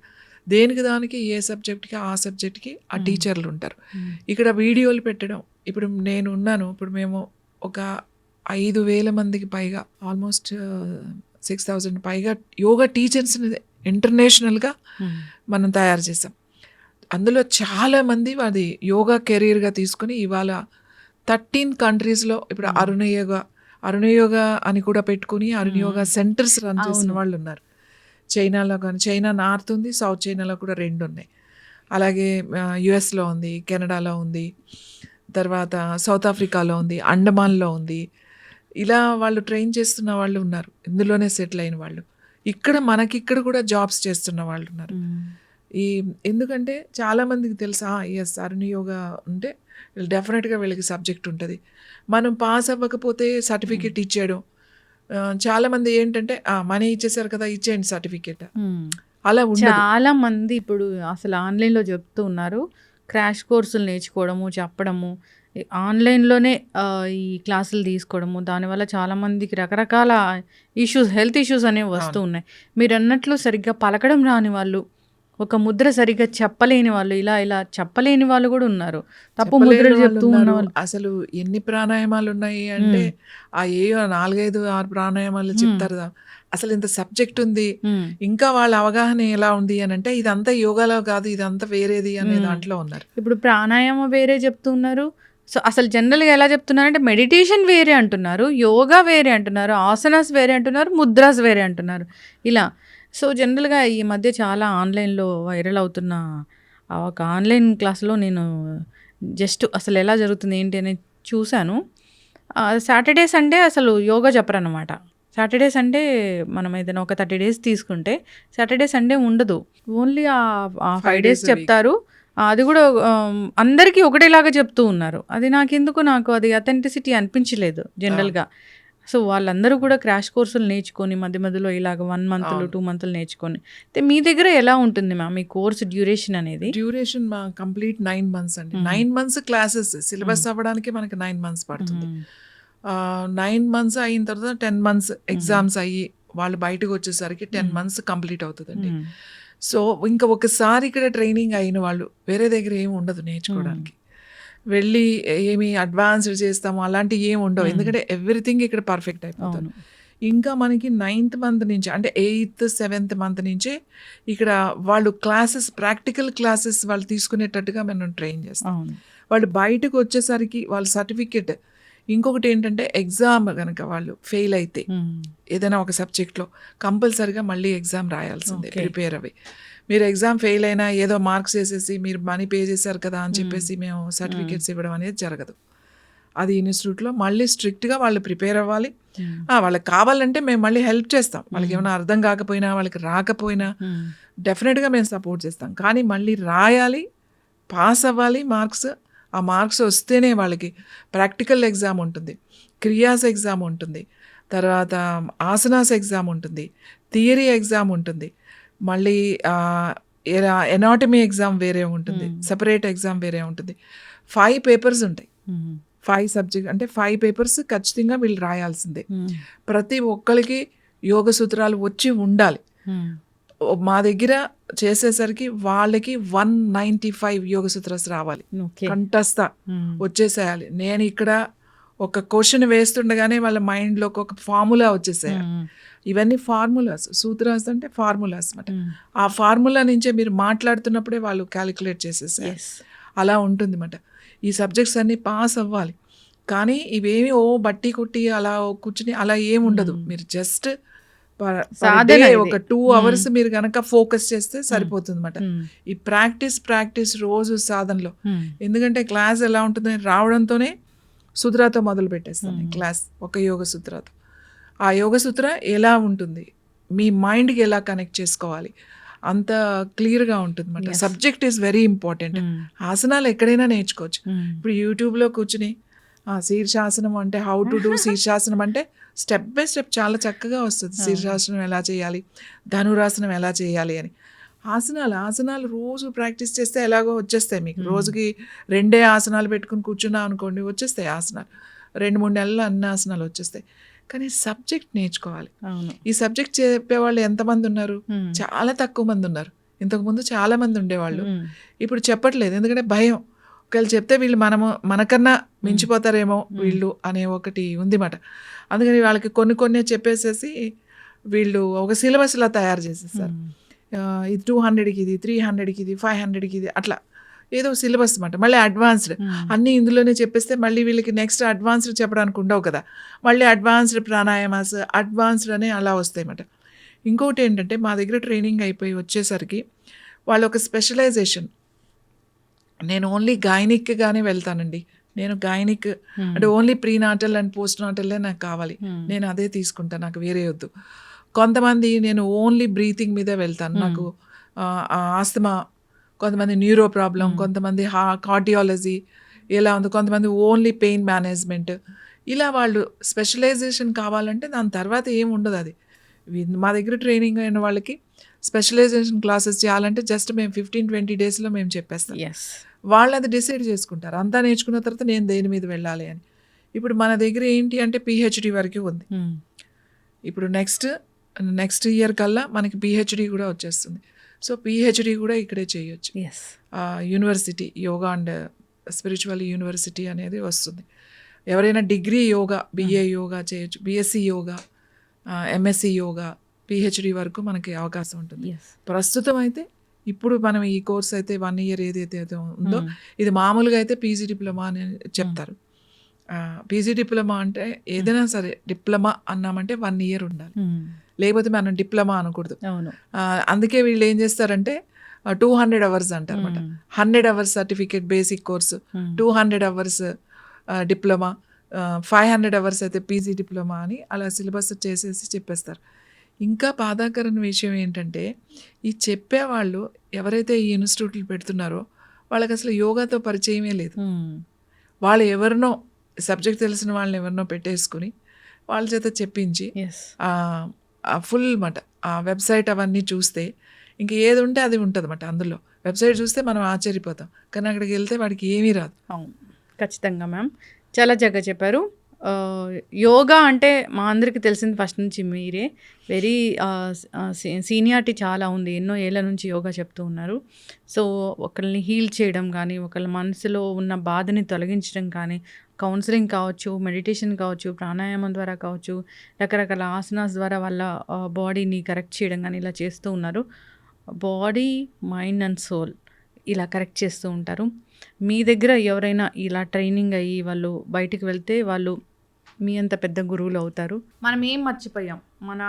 దేనికి దానికి ఏ సబ్జెక్ట్కి ఆ సబ్జెక్ట్కి ఆ టీచర్లు ఉంటారు. ఇక్కడ వీడియోలు పెట్టడం, ఇప్పుడు నేను ఉన్నాను, ఇప్పుడు మేము ఒక 5,000 మందికి పైగా, ఆల్మోస్ట్ 6,000 పైగా యోగా టీచర్స్ని ఇంటర్నేషనల్గా మనం తయారు చేసాం. అందులో చాలామంది అది యోగా కెరీర్గా తీసుకుని ఇవాళ 13 కంట్రీస్లో ఇప్పుడు అరుణ యోగా అని కూడా పెట్టుకుని అరుణ యోగా సెంటర్స్ రన్ చేసిన వాళ్ళు ఉన్నారు. చైనాలో కానీ, చైనా నార్త్ ఉంది, సౌత్ చైనాలో కూడా 2 ఉన్నాయి. అలాగే యుఎస్లో ఉంది, కెనడాలో ఉంది, తర్వాత సౌత్ ఆఫ్రికాలో ఉంది, అండమాన్లో ఉంది. ఇలా వాళ్ళు ట్రైన్ చేస్తున్న వాళ్ళు ఉన్నారు, ఇందులోనే సెటిల్ అయిన వాళ్ళు. మనకిక్కడ కూడా జాబ్స్ చేస్తున్న వాళ్ళు ఉన్నారు. ఎందుకంటే చాలామందికి తెలుసా, ఎస్ అరుణ యోగా ఉంటే డెఫినెట్గా వీళ్ళకి సబ్జెక్ట్ ఉంటుంది, మనం పాస్ అవ్వకపోతే సర్టిఫికేట్ ఇచ్చేయడం. చాలామంది ఏంటంటే మనీ ఇచ్చేసారు కదా, ఇచ్చేయండి సర్టిఫికేట్, అలా చాలా మంది ఇప్పుడు అసలు ఆన్లైన్లో చెప్తూ ఉన్నారు. క్రాష్ కోర్సులు నేర్చుకోవడము, చెప్పడము, ఆన్లైన్లోనే ఈ క్లాసులు తీసుకోవడము, దానివల్ల చాలామందికి రకరకాల ఇష్యూస్, హెల్త్ ఇష్యూస్ అనేవి వస్తూ ఉన్నాయి. మీరు అన్నట్లు సరిగ్గా పలకడం రాని వాళ్ళు, ఒక ముద్ర సరిగ్గా చెప్పలేని వాళ్ళు, ఇలా చెప్పలేని వాళ్ళు కూడా ఉన్నారు. తప్పు ముద్రలు చెప్తూ ఉన్నారు. అసలు ఎన్ని ప్రాణాయామాలు ఉన్నాయి అంటే ఏయో 4-5-6 ప్రాణాయామాలు చెప్తారు. అసలు ఇంత సబ్జెక్ట్ ఉంది, ఇంకా వాళ్ళ అవగాహన ఎలా ఉంది అని అంటే ఇదంతా యోగాలో కాదు, ఇదంతా వేరేది అనే దాంట్లో ఉన్నారు. ఇప్పుడు ప్రాణాయామం వేరే చెప్తూ ఉన్నారు. సో అసలు జనరల్గా ఎలా చెప్తున్నారంటే మెడిటేషన్ వేరే అంటున్నారు, యోగా వేరే అంటున్నారు, ఆసనాస్ వేరే అంటున్నారు, ముద్రాస్ వేరే అంటున్నారు, ఇలా. సో జనరల్గా ఈ మధ్య చాలా ఆన్లైన్లో వైరల్ అవుతున్న ఒక ఆన్లైన్ క్లాస్లో నేను జస్ట్ అసలు ఎలా జరుగుతుంది ఏంటి అనేది చూశాను. సాటర్డే సండే అసలు యోగా చెప్పరన్నమాట. సాటర్డే సండే మనం ఏదైనా ఒక 30 days తీసుకుంటే సాటర్డే సండే ఉండదు, ఓన్లీ ఆ 5 days చెప్తారు. అది కూడా అందరికీ ఒకటేలాగా చెప్తూ ఉన్నారు. అది నాకు అది అథెంటిసిటీ అనిపించలేదు జనరల్గా. సో వాళ్ళందరూ కూడా క్రాష్ కోర్సులు నేర్చుకొని మధ్యలో ఇలాగ 1 month 2 months నేర్చుకొని. అయితే మీ దగ్గర ఎలా ఉంటుంది మ్యామ్ మీ కోర్స్ డ్యూరేషన్ అనేది? డ్యూరేషన్ మా కంప్లీట్ 9 months అండి. 9 months క్లాసెస్, సిలబస్ అవ్వడానికి మనకి 9 months పడుతుంది. 9 months అయిన తర్వాత 10 months ఎగ్జామ్స్ అయ్యి వాళ్ళు బయటకు వచ్చేసరికి 10 months కంప్లీట్ అవుతుందండి. సో ఇంకా ఒకసారి ఇక్కడ ట్రైనింగ్ అయిన వాళ్ళు వేరే దగ్గర ఏమి ఉండదు నేర్చుకోవడానికి. వెళ్ళి ఏమి అడ్వాన్స్డ్ చేస్తాము అలాంటివి ఏమి ఉండవు, ఎందుకంటే ఎవ్రీథింగ్ ఇక్కడ పర్ఫెక్ట్ అయిపోతుంది. ఇంకా మనకి 9th month నుంచి అంటే 8th 7th month నుంచే ఇక్కడ వాళ్ళు క్లాసెస్, ప్రాక్టికల్ క్లాసెస్ వాళ్ళు తీసుకునేటట్టుగా మనం ట్రైన్ చేస్తాం. వాళ్ళు బయటకు వచ్చేసరికి వాళ్ళ సర్టిఫికెట్. ఇంకొకటి ఏంటంటే ఎగ్జామ్ కనుక వాళ్ళు ఫెయిల్ అయితే ఏదైనా ఒక సబ్జెక్ట్లో కంపల్సరీగా మళ్ళీ ఎగ్జామ్ రాయాల్సిందే, ప్రిపేర్ అవి. మీరు ఎగ్జామ్ ఫెయిల్ అయినా ఏదో మార్క్స్ వేసేసి మీరు మనీ పే చేశారు కదా అని చెప్పేసి మేము సర్టిఫికేట్స్ ఇవ్వడం అనేది జరగదు. అది ఇన్స్టిట్యూట్లో మళ్ళీ స్ట్రిక్ట్గా వాళ్ళు ప్రిపేర్ అవ్వాలి. వాళ్ళకి కావాలంటే మేము మళ్ళీ హెల్ప్ చేస్తాం, వాళ్ళకి ఏమైనా అర్థం కాకపోయినా వాళ్ళకి రాకపోయినా డెఫినెట్గా మేము సపోర్ట్ చేస్తాం. కానీ మళ్ళీ రాయాలి, పాస్ అవ్వాలి మార్క్స్. ఆ మార్క్స్ వస్తేనే వాళ్ళకి ప్రాక్టికల్ ఎగ్జామ్ ఉంటుంది, క్రియాస్ ఎగ్జామ్ ఉంటుంది, తర్వాత ఆసనాస్ ఎగ్జామ్ ఉంటుంది, థియరీ ఎగ్జామ్ ఉంటుంది, మళ్ళీ ఎనాటమీ ఎగ్జామ్ వేరే ఉంటుంది, సెపరేట్ ఎగ్జామ్ వేరే ఉంటుంది. 5 papers ఉంటాయి, 5 subjects అంటే 5 papers ఖచ్చితంగా వీళ్ళు రాయాల్సిందే. ప్రతి ఒక్కరికి యోగ సూత్రాలు వచ్చి ఉండాలి. మా దగ్గర చేసేసరికి వాళ్ళకి 195 యోగ సూత్రాస్ రావాలి, కంఠస్థ వచ్చేసేయాలి. నేను ఇక్కడ ఒక క్వశ్చన్ వేస్తుండగానే వాళ్ళ మైండ్లోకి ఒక ఫార్ములా వచ్చేసేయాలి. ఇవన్నీ ఫార్ములాస్, సూత్రాస్ అంటే ఫార్ములాస్ అన్నమాట. ఆ ఫార్ములా నుంచే మీరు మాట్లాడుతున్నప్పుడే వాళ్ళు క్యాలిక్యులేట్ చేసేసేయాలి. అలా ఉంటుంది అన్నమాట. ఈ సబ్జెక్ట్స్ అన్నీ పాస్ అవ్వాలి. కానీ ఇవేమి బట్టి కొట్టి అలా కూర్చుని అలా ఏమి ఉండదు. మీరు జస్ట్ ఒక 2 hours మీరు కనుక ఫోకస్ చేస్తే సరిపోతుంది అన్నమాట. ఈ ప్రాక్టీస్ రోజు సాధనలో. ఎందుకంటే క్లాస్ ఎలా ఉంటుంది, రావడంతోనే సూత్రాతో మొదలు పెట్టేస్తాను క్లాస్, ఒక యోగ సూత్రాతో. ఆ యోగ సూత్ర ఎలా ఉంటుంది, మీ మైండ్కి ఎలా కనెక్ట్ చేసుకోవాలి, అంత క్లియర్గా ఉంటుంది అన్నమాట. Subject is very important. ఆసనాలు ఎక్కడైనా నేర్చుకోవచ్చు. ఇప్పుడు యూట్యూబ్లో కూర్చుని శీర్షాసనం అంటే హౌ టు డూ శీర్షాసనం అంటే స్టెప్ బై స్టెప్ చాలా చక్కగా వస్తుంది. శీర్షాసనం ఎలా చేయాలి, ధనురాసనం ఎలా చేయాలి అని. ఆసనాలు రోజు ప్రాక్టీస్ చేస్తే ఎలాగో వచ్చేస్తాయి మీకు. రోజుకి 2 ఆసనాలు పెట్టుకుని కూర్చున్నా అనుకోండి, వచ్చేస్తాయి ఆసనాలు. 2-3 నెలలు అన్ని ఆసనాలు వచ్చేస్తాయి. కానీ సబ్జెక్ట్ నేర్చుకోవాలి. అవును. ఈ సబ్జెక్ట్ చెప్పేవాళ్ళు ఎంతమంది ఉన్నారు? ఉమ్. చాలా తక్కువ మంది ఉన్నారు. ఇంతకుముందు చాలా మంది ఉండేవాళ్ళు, ఉమ్. ఇప్పుడు చెప్పట్లేదు. ఎందుకంటే భయం, ఒకవేళ చెప్తే వీళ్ళు మనకన్నా మించిపోతారేమో వీళ్ళు అనే ఒకటి ఉందిమాట. అందుకని వాళ్ళకి కొన్ని చెప్పేసేసి వీళ్ళు ఒక సిలబస్లా తయారు చేసేస్తారు. ఇది 200కి ఇది, 300కి ఇది, 500కి ఇది, అట్లా ఏదో సిలబస్ అనమాట. మళ్ళీ అడ్వాన్స్డ్ అన్నీ ఇందులోనే చెప్పేస్తే మళ్ళీ వీళ్ళకి నెక్స్ట్ అడ్వాన్స్డ్ చెప్పడానికి ఉండవు కదా, మళ్ళీ అడ్వాన్స్డ్ ప్రాణాయామాస్ అడ్వాన్స్డ్ అని అలా వస్తాయి అన్నమాట. ఇంకొకటి ఏంటంటే మా దగ్గర ట్రైనింగ్ అయిపోయి వచ్చేసరికి వాళ్ళు ఒక స్పెషలైజేషన్, నేను ఓన్లీ గైనిక్గానే వెళ్తానండి. నేను గైనిక్ అంటే ఓన్లీ ప్రీనాటల్ అండ్ పోస్ట్ నాటల్లే నాకు కావాలి, నేను అదే తీసుకుంటాను, నాకు వేరే వద్దు. కొంతమంది నేను ఓన్లీ బ్రీతింగ్ మీదే వెళ్తాను, నాకు ఆస్తమా, కొంతమంది న్యూరో ప్రాబ్లం, కొంతమంది కార్డియాలజీ ఇలా ఉంది, కొంతమంది ఓన్లీ పెయిన్ మేనేజ్మెంట్. ఇలా వాళ్ళు స్పెషలైజేషన్ కావాలంటే దాని తర్వాత ఏమి ఉండదు. అది మా దగ్గర ట్రైనింగ్ అయిన వాళ్ళకి స్పెషలైజేషన్ క్లాసెస్ చేయాలంటే జస్ట్ మేము 15-20 డేస్లో మేము చెప్పేస్తాం. వాళ్ళు అది డిసైడ్ చేసుకుంటారు. అంతా నేర్చుకున్న తర్వాత నేను దేని మీద వెళ్ళాలి అని. ఇప్పుడు మన దగ్గర ఏంటి అంటే పిహెచ్డి వరకు ఉంది. ఇప్పుడు నెక్స్ట్ ఇయర్ కల్లా మనకి పిహెచ్డి కూడా వచ్చేస్తుంది. సో పిహెచ్డి కూడా ఇక్కడే చేయొచ్చు. University yoga and spiritual university అనేది వస్తుంది. ఎవరైనా డిగ్రీ యోగా, బిఏ యోగా చేయొచ్చు, BSc yoga, MSc yoga, PhD వరకు మనకి అవకాశం ఉంటుంది. ప్రస్తుతం అయితే ఇప్పుడు మనం ఈ కోర్స్ అయితే 1 ఇయర్ ఏదైతే ఉందో ఇది మామూలుగా అయితే పీజీ డిప్లొమా అని చెప్తారు. పీజీ డిప్లొమా అంటే ఏదైనా సరే డిప్లొమా అన్నామంటే 1 ఇయర్ ఉండాలి, లేకపోతే మనం డిప్లొమా అనకూడదు. అందుకే వీళ్ళు ఏం చేస్తారంటే 200 అవర్స్ అంటారు అనమాట. 100 hours certificate basic course, 200 hours diploma, 500 hours అయితే పీజీ డిప్లొమా అని అలా సిలబస్ చేసేసి చెప్పేస్తారు. ఇంకా బాధాకరమైన విషయం ఏంటంటే ఈ చెప్పేవాళ్ళు ఎవరైతే ఈ ఇన్స్టిట్యూట్లు పెడుతున్నారో వాళ్ళకి అసలు యోగాతో పరిచయమే లేదు. వాళ్ళు ఎవరినో సబ్జెక్ట్ తెలిసిన వాళ్ళని ఎవరినో పెట్టేసుకుని వాళ్ళ చేత చెప్పించి ఫుల్ మాట ఆ వెబ్సైట్ అవన్నీ చూస్తే ఇంక ఏది ఉంటే అది ఉంటుంది అన్నమాట. అందులో వెబ్సైట్ చూస్తే మనం ఆశ్చర్యపోతాం, కానీ అక్కడికి వెళ్తే వాడికి ఏమీ రాదు. అవును, ఖచ్చితంగా మ్యామ్, చాలా చక్కగా చెప్పారు. యోగా అంటే మా అందరికీ తెలిసింది ఫస్ట్ నుంచి మీరే, వెరీ సీనియారిటీ చాలా ఉంది, ఎన్నో ఏళ్ళ నుంచి యోగా చెప్తూ ఉన్నారు. సో ఒకరిని హీల్ చేయడం కానీ, ఒకళ్ళ మనసులో ఉన్న బాధని తొలగించడం కానీ, కౌన్సిలింగ్ కావచ్చు, మెడిటేషన్ కావచ్చు, ప్రాణాయామం ద్వారా కావచ్చు, రకరకాల ఆసనాస్ ద్వారా వాళ్ళ బాడీని కరెక్ట్ చేయడం కానీ ఇలా చేస్తూ ఉన్నారు. బాడీ, మైండ్ అండ్ సోల్ ఇలా కరెక్ట్ చేస్తూ ఉంటారు. మీ దగ్గర ఎవరైనా ఇలా ట్రైనింగ్ అయ్యి వాళ్ళు బయటికి వెళ్తే వాళ్ళు మీ అంత పెద్ద గురువులు అవుతారు. మనం ఏం మర్చిపోయాం, మన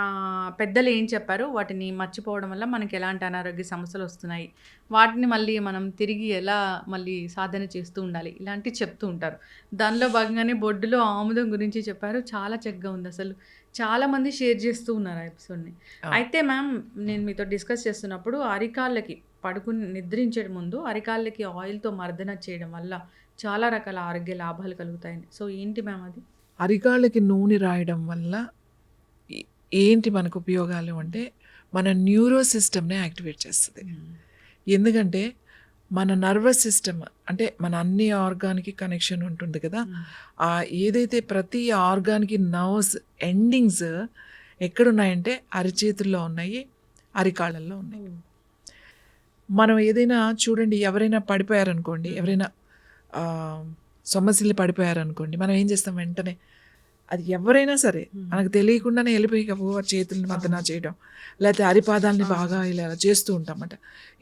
పెద్దలు ఏం చెప్పారు వాటిని మర్చిపోవడం వల్ల మనకి ఎలాంటి అనారోగ్య సమస్యలు వస్తున్నాయి, వాటిని మళ్ళీ మనం తిరిగి ఎలా మళ్ళీ సాధన చేస్తూ ఉండాలి, ఇలాంటివి చెప్తూ ఉంటారు. దానిలో భాగంగానే బొడ్డులో ఆముదం గురించి చెప్పారు, చాలా చక్కగా ఉంది. అసలు చాలామంది షేర్ చేస్తూ ఉన్నారు ఆ ఎపిసోడ్ని. అయితే మ్యామ్, నేను మీతో డిస్కస్ చేస్తున్నప్పుడు అరికాళ్ళకి పడుకుని నిద్రించే ముందు అరికాళ్ళకి ఆయిల్తో మర్దన చేయడం వల్ల చాలా రకాల ఆరోగ్య లాభాలు కలుగుతాయని. సో ఏంటి మ్యామ్ అది? అరికాళ్ళకి నూనె రాయడం వల్ల ఏంటి మనకు ఉపయోగాలు అంటే మన న్యూరో సిస్టమ్ని యాక్టివేట్ చేస్తుంది. ఎందుకంటే మన నర్వస్ సిస్టమ్ అంటే మన అన్ని ఆర్గాన్కి కనెక్షన్ ఉంటుంది కదా, ఏదైతే ప్రతి ఆర్గాన్కి నర్వ్స్ ఎండింగ్స్ ఎక్కడున్నాయంటే అరిచేతుల్లో ఉన్నాయి, అరికాళ్ళల్లో ఉన్నాయి. మనం ఏదైనా చూడండి, ఎవరైనా పడిపోయారనుకోండి, ఎవరైనా సొమ్మసిల్లి పడిపోయారనుకోండి, మనం ఏం చేస్తాం వెంటనే, అది ఎవరైనా సరే మనకు తెలియకుండానే వెళ్ళిపోయి చేతులను మద్దన చేయడం, లేకపోతే అరిపాదాలని బాగా ఇలా చేస్తూ ఉంటామన్నమాట.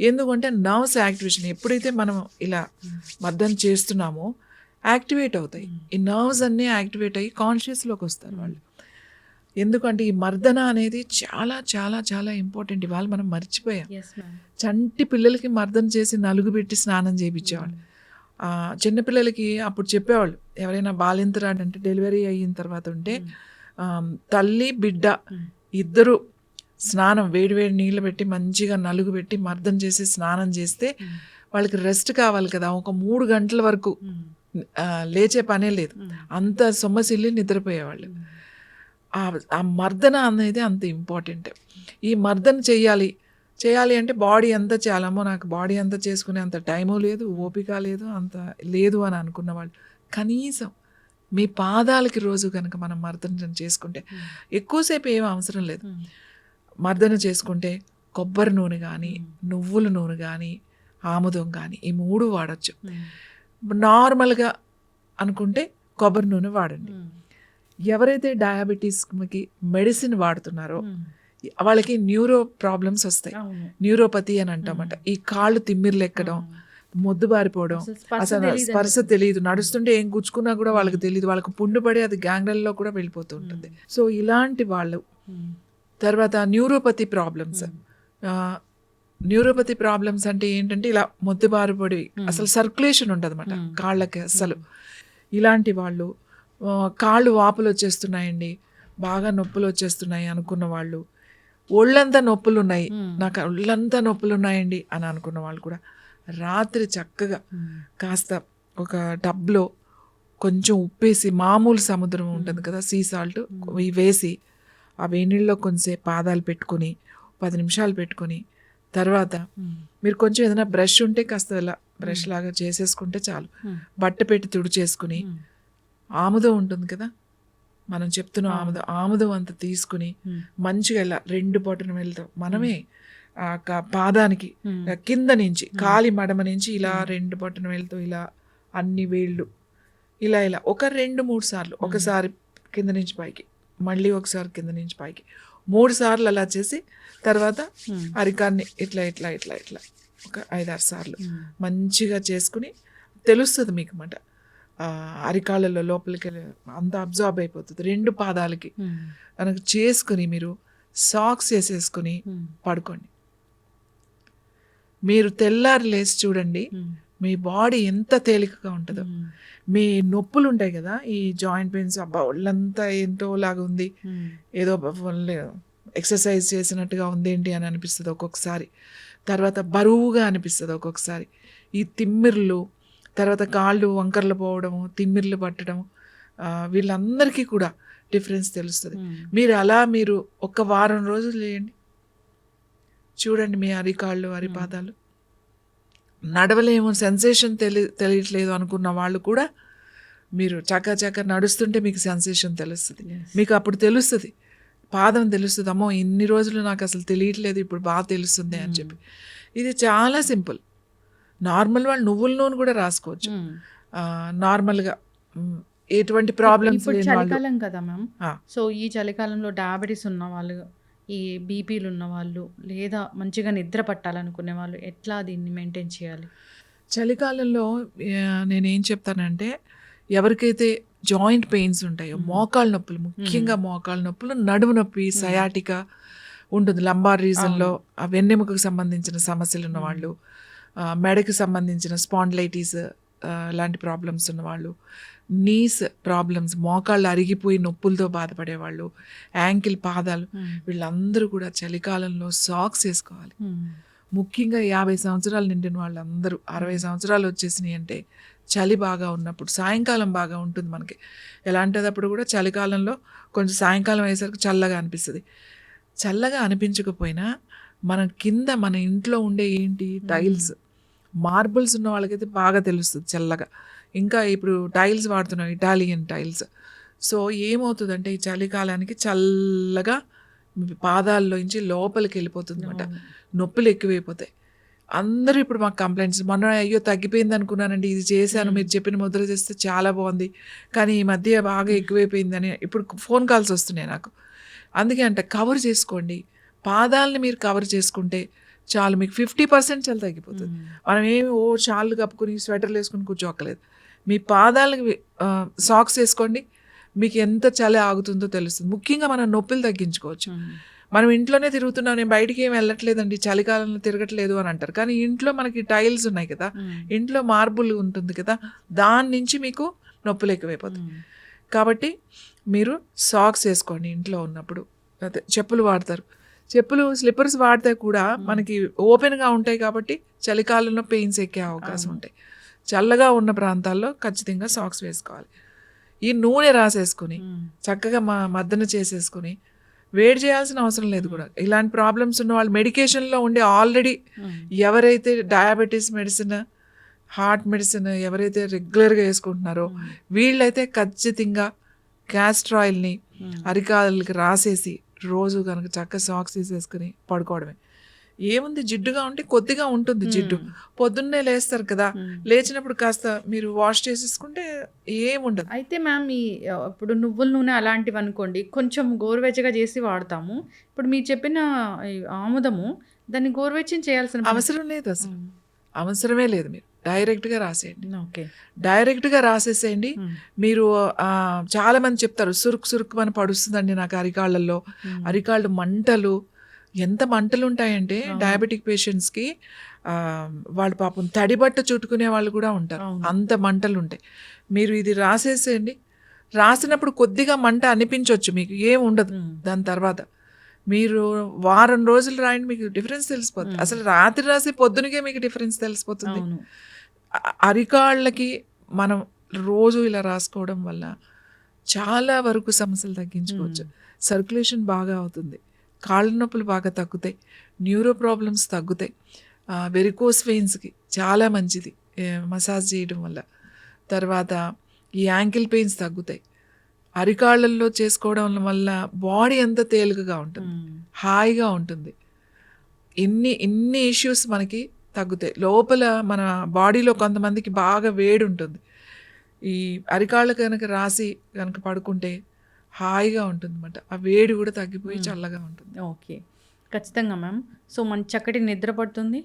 ఎందుకంటే నర్వ్స్ యాక్టివేషన్ ఎప్పుడైతే మనం ఇలా మద్దన చేస్తున్నామో యాక్టివేట్ అవుతాయి. ఈ నర్వ్స్ అన్నీ యాక్టివేట్ అయ్యి కాన్షియస్లోకి వస్తారు వాళ్ళు. ఎందుకంటే ఈ మర్దన అనేది చాలా చాలా చాలా ఇంపార్టెంట్. ఇవాళ మనం మర్చిపోయాం. చంటి పిల్లలకి మర్దన చేసి నలుగు పెట్టి స్నానం చేయించేవాళ్ళు. చిన్నపిల్లలకి అప్పుడు చెప్పేవాళ్ళు, ఎవరైనా బాలింతరాడు అంటే డెలివరీ అయిన తర్వాత ఉంటే తల్లి బిడ్డ ఇద్దరు స్నానం వేడివేడి నీళ్ళు పెట్టి మంచిగా నలుగు పెట్టి మర్దన చేసి స్నానం చేస్తే వాళ్ళకి రెస్ట్ కావాలి కదా, ఒక 3 గంటల వరకు లేచే పనే లేదు, అంత సొమ్మసిల్లి నిద్రపోయేవాళ్ళు. ఆ మర్దన అనేది అంత ఇంపార్టెంట్. ఈ మర్దన చేయాలి అంటే బాడీ అంతా చేయాలమ్మో, నాకు బాడీ అంతా చేసుకునే అంత టైము లేదు, ఓపిక లేదు, అంత లేదు అని అనుకున్న వాళ్ళు కనీసం మీ పాదాలకి రోజు కనుక మనం మర్దన చేసుకుంటే, ఎక్కువసేపు ఏం అవసరం లేదు, మర్దన చేసుకుంటే కొబ్బరి నూనె కానీ, నువ్వుల నూనె కానీ, ఆముదం కానీ, ఈ 3 వాడచ్చు. నార్మల్గా అనుకుంటే కొబ్బరి నూనె వాడండి. ఎవరైతే డయాబెటీస్కి మెడిసిన్ వాడుతున్నారో వాళ్ళకి న్యూరో ప్రాబ్లమ్స్ వస్తాయి. న్యూరోపతి అని అంటామట. ఈ కాళ్ళు తిమ్మిర్లు ఎక్కడం, మొద్దుబారిపోవడం, అసలు స్పర్శ తెలియదు, నడుస్తుంటే ఏం గుచ్చుకున్నా కూడా వాళ్ళకి తెలియదు, వాళ్ళకి పుండు పడి అది గ్యాంగ్రల్లో కూడా వెళ్ళిపోతూ ఉంటుంది. సో ఇలాంటి వాళ్ళు, తర్వాత న్యూరోపతి ప్రాబ్లమ్స్. న్యూరోపతి ప్రాబ్లమ్స్ అంటే ఏంటంటే ఇలా మొద్దుబారిపడి అసలు సర్క్యులేషన్ ఉంటుంది అన్నమాట కాళ్ళకి అసలు. ఇలాంటి వాళ్ళు, కాళ్ళు వాపులు వచ్చేస్తున్నాయండి, బాగా నొప్పులు వచ్చేస్తున్నాయి అనుకున్న వాళ్ళు, ఒళ్ళంతా నొప్పులు ఉన్నాయి, నాకు ఒళ్ళంతా నొప్పులు ఉన్నాయండి అని అనుకున్న వాళ్ళు కూడా రాత్రి చక్కగా కాస్త ఒక టబ్లో కొంచెం ఉప్పేసి, మామూలు సముద్రం ఉంటుంది కదా సీ సాల్ట్, వేసి ఆ వేణిళ్ళలో కొంచెంసేపు పాదాలు పెట్టుకొని 10 నిమిషాలు పెట్టుకొని, తర్వాత మీరు కొంచెం ఏదైనా బ్రష్ ఉంటే కాస్త ఇలా బ్రష్ లాగా చేసేసుకుంటే చాలు, బట్ట పెట్టి తుడిచేసుకుని, ఆముదం ఉంటుంది కదా మనం చెప్తున్నాం, ఆముదం అంత తీసుకుని మంచిగా ఇలా 2 బొటన వేళ్ళతో మనమే పాదానికి కింద నుంచి, కాలి మడమ నుంచి ఇలా 2 బొటన వేళ్ళతో ఇలా అన్ని వేళ్ళు ఇలా ఇలా ఒక 2-3 సార్లు, ఒకసారి కింద నుంచి పైకి, మళ్ళీ ఒకసారి కింద నుంచి పైకి 3 సార్లు అలా చేసి, తర్వాత అరికాన్ని ఇట్లా ఇట్లా ఇట్లా ఇట్లా ఒక 5-6 సార్లు మంచిగా చేసుకుని తెలుస్తుంది మీకు మాట, అరికాళ్ళలో లోపలికి అంత అబ్జార్బ్ అయిపోతుంది 2 పాదాలకి. మనకు చేసుకుని మీరు సాక్స్ వేసేసుకుని పడుకోండి. మీరు తెల్లారి లేచి చూడండి మీ బాడీ ఎంత తేలికగా ఉంటుందో. మీ నొప్పులు ఉంటాయి కదా, ఈ జాయింట్ పెయిన్స్, అబ్బా ఒళ్ళంతా ఏంటో లాగా ఉంది, ఏదో ఎక్సర్సైజ్ చేసినట్టుగా ఉంది ఏంటి అని అనిపిస్తుంది ఒక్కొక్కసారి, తర్వాత బరువుగా అనిపిస్తుంది ఒక్కొక్కసారి, ఈ తిమ్మిర్లు, తర్వాత కాళ్ళు వంకర్లు పోవడము, తిమ్మిర్లు పట్టడం, వీళ్ళందరికీ కూడా డిఫరెన్స్ తెలుస్తుంది. మీరు అలా మీరు ఒక వారం రోజులు చేయండి, చూడండి మీ అరికాళ్ళు అరిపాదాలు నడవలేము, సెన్సేషన్ తెలియట్లేదు అనుకున్న వాళ్ళు కూడా మీరు చక్క నడుస్తుంటే మీకు సెన్సేషన్ తెలుస్తుంది. మీకు అప్పుడు తెలుస్తుంది, పాదం తెలుస్తుంది, అమ్మో ఇన్ని రోజులు నాకు అసలు తెలియట్లేదు, ఇప్పుడు బాగా తెలుస్తుంది అని చెప్పి. ఇది చాలా సింపుల్. నార్మల్ వాళ్ళు నువ్వుల నూనె కూడా రాసుకోవచ్చు నార్మల్గా, ఎటువంటి ప్రాబ్లమ్స్. చలికాలం కదా మ్యామ్, సో ఈ చలికాలంలో డయాబెటీస్ ఉన్న వాళ్ళు, ఈ బీపీలు ఉన్న వాళ్ళు, లేదా మంచిగా నిద్ర పట్టాలనుకునే వాళ్ళు ఎట్లా దీన్ని మెయింటైన్ చేయాలి? చలికాలంలో నేనేం చెప్తానంటే, ఎవరికైతే జాయింట్ పెయిన్స్ ఉంటాయో, మోకాళ్ళ నొప్పులు, ముఖ్యంగా మోకాళ్ళ నొప్పులు, నడుము నొప్పి, సయాటికా ఉంటుంది, లంబార్ రీజన్లో ఆ వెన్నెముకకు సంబంధించిన సమస్యలు ఉన్నవాళ్ళు, మెడకి సంబంధించిన స్పాండిలైటిస్ లాంటి ప్రాబ్లమ్స్ ఉన్నవాళ్ళు, నీస్ ప్రాబ్లమ్స్, మోకాళ్ళు అరిగిపోయి నొప్పులతో బాధపడేవాళ్ళు, యాంకిల్, పాదాలు, వీళ్ళందరూ కూడా చలికాలంలో సాక్స్ వేసుకోవాలి. ముఖ్యంగా 50 సంవత్సరాలు నిండిన వాళ్ళందరూ, 60 సంవత్సరాలు వచ్చేసినాయి అంటే చలి బాగా ఉన్నప్పుడు, సాయంకాలం బాగా ఉంటుంది మనకి, ఎలాంటిదప్పుడు కూడా చలికాలంలో కొంచెం సాయంకాలం అయ్యేసరికి చల్లగా అనిపిస్తుంది. చల్లగా అనిపించకపోయినా మన కింద మన ఇంట్లో ఉండే ఏంటి టైల్స్, మార్బుల్స్ ఉన్న వాళ్ళకైతే బాగా తెలుస్తుంది చల్లగా. ఇంకా ఇప్పుడు టైల్స్ వాడుతున్నాం, ఇటాలియన్ టైల్స్. సో ఏమవుతుందంటే ఈ చలికాలానికి చల్లగా పాదాల్లోంచి లోపలికి వెళ్ళిపోతుంది అనమాట, నొప్పులు ఎక్కువైపోతాయి. అందరూ ఇప్పుడు మాకు కంప్లైంట్స్, మొన్న అయ్యో తగ్గిపోయింది అనుకున్నానండి, ఇది చేశాను, మీరు చెప్పిన ముద్ర చేస్తే చాలా బాగుంది, కానీ ఈ మధ్య బాగా ఎక్కువైపోయిందని ఇప్పుడు ఫోన్ కాల్స్ వస్తున్నాయి నాకు. అందుకే అంటే కవర్ చేసుకోండి, పాదాలని మీరు కవర్ చేసుకుంటే చాలు, మీకు 50% చలి తగ్గిపోతుంది. మనం ఏమి షాళ్ళు కప్పుకుని స్వెటర్లు వేసుకుని కూర్చోక్కలేదు, మీ పాదాలకి సాక్స్ వేసుకోండి, మీకు ఎంత చలి ఆగుతుందో తెలుస్తుంది. ముఖ్యంగా మనం నొప్పులు తగ్గించుకోవచ్చు. మనం ఇంట్లోనే తిరుగుతున్నాం, నేను బయటికి ఏమి వెళ్ళట్లేదండి, చలికాలంలో తిరగట్లేదు అని అంటారు, కానీ ఇంట్లో మనకి టైల్స్ ఉన్నాయి కదా, ఇంట్లో మార్బుల్ ఉంటుంది కదా, దాని నుంచి మీకు నొప్పులు ఎక్కువైపోతాయి. కాబట్టి మీరు సాక్స్ వేసుకోండి ఇంట్లో ఉన్నప్పుడు. అదే చెప్పులు వాడతారు, చెప్పులు స్లిప్పర్స్ వాడితే కూడా మనకి ఓపెన్గా ఉంటాయి కాబట్టి చలికాలంలో పెయిన్స్ ఎక్కే అవకాశం ఉంటాయి. చల్లగా ఉన్న ప్రాంతాల్లో ఖచ్చితంగా సాక్స్ వేసుకోవాలి. ఈ నూనె రాసేసుకుని చక్కగా మద్దన చేసేసుకుని, వేడి చేయాల్సిన అవసరం లేదు కూడా. ఇలాంటి ప్రాబ్లమ్స్ ఉన్న వాళ్ళు మెడికేషన్లో ఉండి ఆల్రెడీ ఎవరైతే డయాబెటీస్ మెడిసిన్ హార్ట్ మెడిసిన్ ఎవరైతే రెగ్యులర్గా వేసుకుంటున్నారో వీళ్ళైతే ఖచ్చితంగా క్యాస్టర్ ఆయిల్ని అరికాళ్ళకి రాసేసి రోజు కనుక చక్కగా సాక్స్ వేసుకుని పడుకోవడమే. ఏముంది, జిడ్డుగా ఉంటే కొద్దిగా ఉంటుంది జిడ్డు, పొద్దున్నే లేస్తారు కదా, లేచినప్పుడు కాస్త మీరు వాష్ చేసేసుకుంటే ఏముండదు. అయితే మ్యామ్ ఇప్పుడు నువ్వుల నూనె అలాంటివి అనుకోండి కొంచెం గోరువెచ్చగా చేసి వాడతాము. ఇప్పుడు మీరు చెప్పిన ఈ ఆముదము దాన్ని గోరువెచ్చని చేయాల్సిన అవసరం లేదు, అసలు అవసరమే లేదు. మీరు డైరెక్ట్గా రాసేయండి. ఓకే, డైరెక్ట్గా రాసేసేయండి. మీరు చాలా మంది చెప్తారు సురుకు అని పడుస్తుందండి నాకు అరికాళ్ళల్లో, అరికాళ్ళు మంటలు. ఎంత మంటలు ఉంటాయంటే డయాబెటిక్ పేషెంట్స్కి వాళ్ళు పాపం తడిబట్ట చుట్టుకునే వాళ్ళు కూడా ఉంటారు, అంత మంటలు ఉంటాయి. మీరు ఇది రాసేసేయండి. రాసినప్పుడు కొద్దిగా మంట అనిపించవచ్చు, మీకు ఏం ఉండదు. దాని తర్వాత మీరు వారం రోజులు రాయండి, మీకు డిఫరెన్స్ తెలిసిపోతుంది. అసలు రాత్రి రాసి పొద్దునకే మీకు డిఫరెన్స్ తెలిసిపోతుంది. అరికాళ్ళకి మనం రోజు ఇలా రాసుకోవడం వల్ల చాలా వరకు సమస్యలు తగ్గించుకోవచ్చు. సర్క్యులేషన్ బాగా అవుతుంది, కాళ్ళ నొప్పులు బాగా తగ్గుతాయి, న్యూరో ప్రాబ్లమ్స్ తగ్గుతాయి, వెరికోస్ వెయిన్స్కి చాలా మంచిది మసాజ్ చేయడం వల్ల. తర్వాత ఈ యాంకిల్ పెయిన్స్ తగ్గుతాయి. అరికాళ్ళల్లో చేసుకోవడం వల్ల బాడీ అంతా తేలికగా ఉంటుంది, హాయిగా ఉంటుంది. ఇన్ని ఇష్యూస్ మనకి తగ్గుతాయి. లోపల మన బాడీలో కొంతమందికి బాగా వేడి ఉంటుంది, ఈ అరికాళ్ళ కనుక రాసి కనుక పడుకుంటే హాయిగా ఉంటుంది అన్నమాట. ఆ వేడి కూడా తగ్గిపోయి చల్లగా ఉంటుంది. ఓకే, ఖచ్చితంగా మ్యామ్. సో మన చక్కటి నిద్ర పడుతుంది.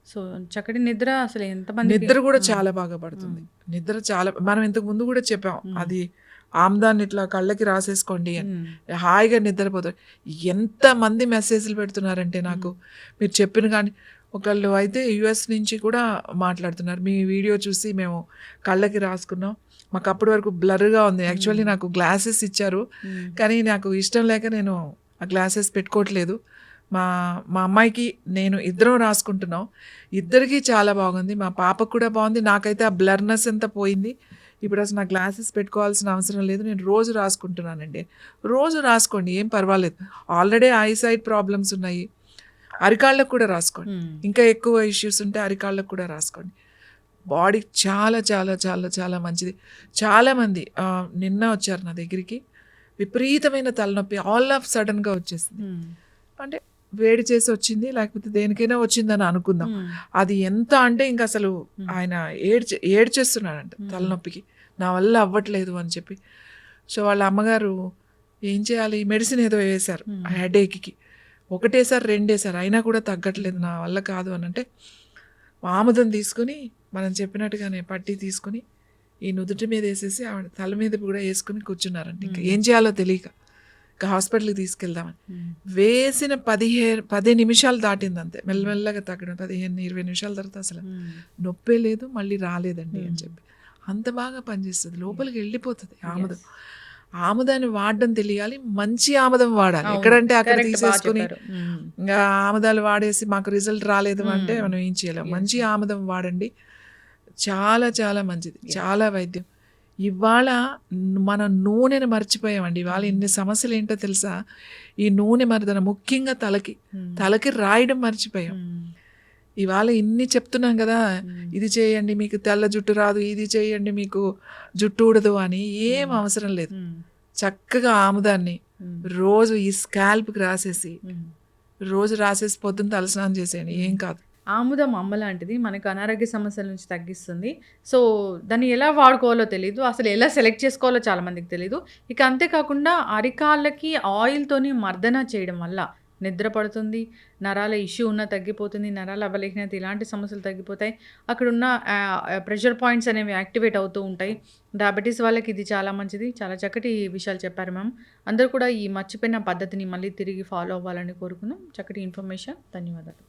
సో చక్కటి నిద్ర అసలు ఎంతమంది నిద్ర కూడా చాలా బాగా పడుతుంది. నిద్ర చాలా, మనం ఇంతకు ముందు కూడా చెప్పాం, అది ఆమ్దాన్ని ఇట్లా కళ్ళకి రాసేసుకోండి అని హాయిగా నిద్రపోతారు. ఎంతమంది మెసేజ్లు పెడుతున్నారంటే నాకు, మీరు చెప్పిన కానీ ఒకళ్ళు అయితే యుఎస్ నుంచి కూడా మాట్లాడుతున్నారు, మీ వీడియో చూసి మేము కళ్ళకి రాసుకున్నాం, మాకు అప్పటి వరకు బ్లర్గా ఉంది. యాక్చువల్లీ నాకు గ్లాసెస్ ఇచ్చారు, కానీ నాకు ఇష్టం లేక నేను ఆ గ్లాసెస్ పెట్టుకోవట్లేదు. మా అమ్మాయికి నేను ఇద్దరం రాసుకుంటున్నాం, ఇద్దరికీ చాలా బాగుంది. మా పాపకు కూడా బాగుంది. నాకైతే ఆ బ్లర్నెస్ అంతా పోయింది. ఇప్పుడు అసలు నా గ్లాసెస్ పెట్టుకోవాల్సిన అవసరం లేదు, నేను రోజు రాసుకుంటున్నానండి. రోజు రాసుకోండి, ఏం పర్వాలేదు. ఆల్రెడీ ఐసైట్ ప్రాబ్లమ్స్ ఉన్నాయి, అరికాళ్ళకు కూడా రాసుకోండి. ఇంకా ఎక్కువ ఇష్యూస్ ఉంటే అరికాళ్ళకు కూడా రాసుకోండి. బాడీ చాలా చాలా చాలా చాలా మంచిది. చాలామంది నిన్న వచ్చారు నా దగ్గరికి, విపరీతమైన తలనొప్పి ఆల్ ఆఫ్ సడన్గా వచ్చేసింది. అంటే వేడి చేసి వచ్చింది, లేకపోతే దేనికైనా వచ్చిందని అనుకుందాం. అది ఎంత అంటే ఇంకా అసలు ఆయన ఏడ్చేస్తున్నాడంట తలనొప్పికి, నా వల్ల అవ్వట్లేదు అని చెప్పి. సో వాళ్ళ అమ్మగారు ఏం చేయాలి, మెడిసిన్ ఏదో వేశారు హెడేక్కి, ఒకటేసారి రెండేసారి, అయినా కూడా తగ్గట్లేదు, నా వల్ల కాదు అని అంటే ఆముదం తీసుకుని మనం చెప్పినట్టుగానే పట్టి తీసుకుని ఈ నుదుటి మీద వేసేసి ఆవిడ తల మీద కూడా వేసుకుని కూర్చున్నారంట. ఇంకా ఏం చేయాలో తెలియక ఇంకా హాస్పిటల్కి తీసుకెళ్దామని వేసిన 10 నిమిషాలు దాటింది అంతే, మెల్లమెల్లగా తగ్గడం. 15-20 నిమిషాల తర్వాత అసలు నొప్పే లేదు, మళ్ళీ రాలేదండి అని చెప్పి. అంత బాగా పనిచేస్తుంది, లోపలికి వెళ్ళిపోతుంది ఆముదం. ఆముదాన్ని వాడడం తెలియాలి, మంచి ఆముదం వాడాలి. ఎక్కడంటే అక్కడ తీసేసుకుని ఇంకా ఆముదాలు వాడేసి మాకు రిజల్ట్ రాలేదు అంటే మనం ఏం చేయలేం. మంచి ఆముదం వాడండి, చాలా చాలా మంచిది, చాలా వైద్యం. ఇవాళ మనం నూనెను మర్చిపోయామండి. ఇవాళ ఇన్ని సమస్యలు ఏంటో తెలుసా, ఈ నూనె మరిదన ముఖ్యంగా తలకి రాయడం మర్చిపోయాం. ఇవాళ ఇన్ని చెప్తున్నాం కదా, ఇది చేయండి మీకు తెల్ల జుట్టు రాదు, ఇది చేయండి మీకు జుట్టు ఊడదు అని. ఏం అవసరం లేదు, చక్కగా ఆముదాన్ని రోజు ఈ స్కాల్ప్కి రాసేసి పొద్దున్న తలస్నానం చేసేయండి, ఏం కాదు. ఆముదం అమ్మ లాంటిది, మనకు అనారోగ్య సమస్యల నుంచి తగ్గిస్తుంది. సో దాన్ని ఎలా వాడుకోవాలో తెలీదు, అసలు ఎలా సెలెక్ట్ చేసుకోవాలో చాలామందికి తెలీదు. ఇక అంతేకాకుండా అరికాళ్ళకి ఆయిల్తోని మర్దన చేయడం వల్ల నిద్ర పడుతుంది, నరాల ఇష్యూ ఉన్న తగ్గిపోతుంది, నరాల అవలేహనత ఇలాంటి సమస్యలు తగ్గిపోతాయి. అక్కడున్న ప్రెషర్ పాయింట్స్ అనేవి యాక్టివేట్ అవుతూ ఉంటాయి. డయాబెటీస్ వాళ్ళకి ఇది చాలా మంచిది. చాలా చక్కటి విషయాలు చెప్పారు మ్యామ్. అందరూ కూడా ఈ మర్చిపోయిన పద్ధతిని మళ్ళీ తిరిగి ఫాలో అవ్వాలని కోరుకుందాం. చక్కటి ఇన్ఫర్మేషన్, ధన్యవాదాలు.